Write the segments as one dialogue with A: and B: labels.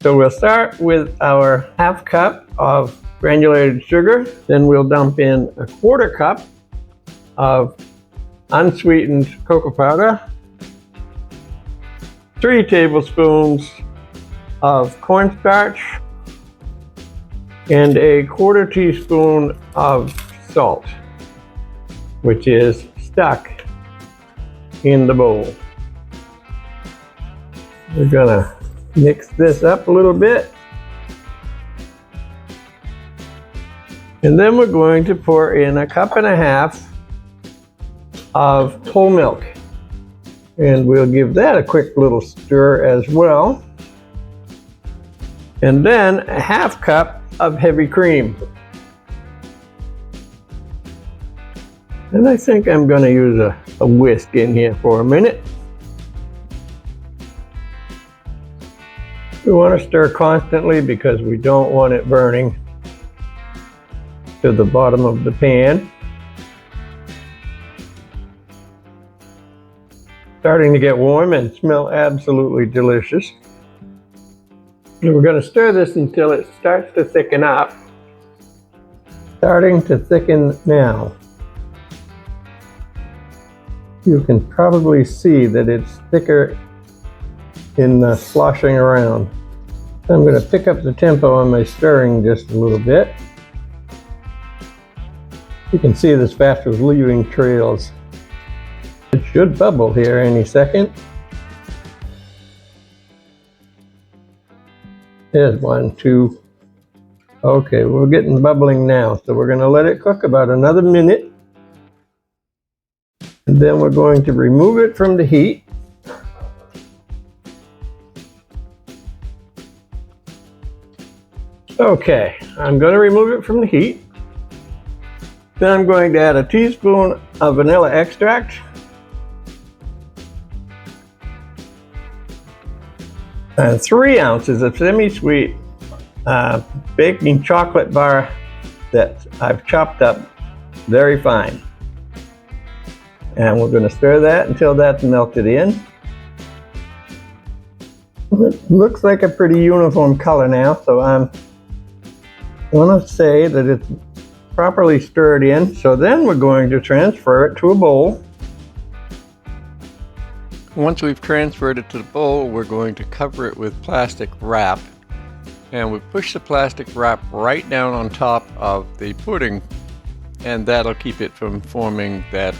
A: So we'll start with our half cup of granulated sugar. Then we'll dump in a quarter cup of unsweetened cocoa powder, 3 tablespoons of cornstarch, and a quarter teaspoon of salt, which is stuck in the bowl. We're gonna mix this up a little bit. And then we're going to pour in a cup and a half of whole milk. And we'll give that a quick little stir as well. And then a half cup of heavy cream. And I think I'm going to use a whisk in here for a minute. We want to stir constantly because we don't want it burning to the bottom of the pan. Starting to get warm and smell absolutely delicious. And we're going to stir this until it starts to thicken up. Starting to thicken now. You can probably see that it's thicker in the sloshing around. So I'm going to pick up the tempo on my stirring just a little bit. You can see this fat was leaving trails. It should bubble here any second. There's 1, 2. Okay, we're getting bubbling now, so we're going to let it cook about another minute. And then we're going to remove it from the heat. Okay, I'm going to remove it from the heat. Then I'm going to add a teaspoon of vanilla extract. And 3 ounces of semi-sweet baking chocolate bar that I've chopped up very fine. And we're going to stir that until that's melted in. It looks like a pretty uniform color now, so I'm going to say that it's properly stirred in. So then we're going to transfer it to a bowl. Once we've transferred it to the bowl, we're going to cover it with plastic wrap. And we push the plastic wrap right down on top of the pudding, and that'll keep it from forming that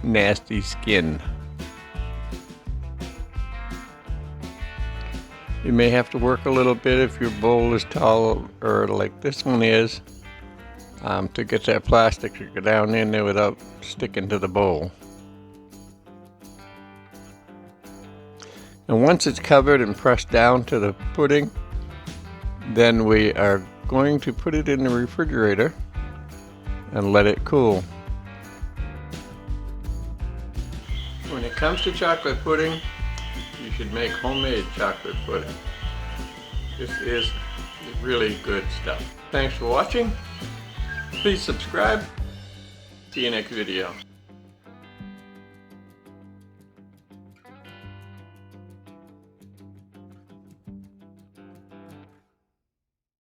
A: nasty skin. You may have to work a little bit if your bowl is tall or like this one is to get that plastic to go down in there without sticking to the bowl. And once it's covered and pressed down to the pudding, then we are going to put it in the refrigerator and let it cool. When it comes to chocolate pudding, you should make homemade chocolate pudding. This is really good stuff. Thanks for watching. Please subscribe. See you next video.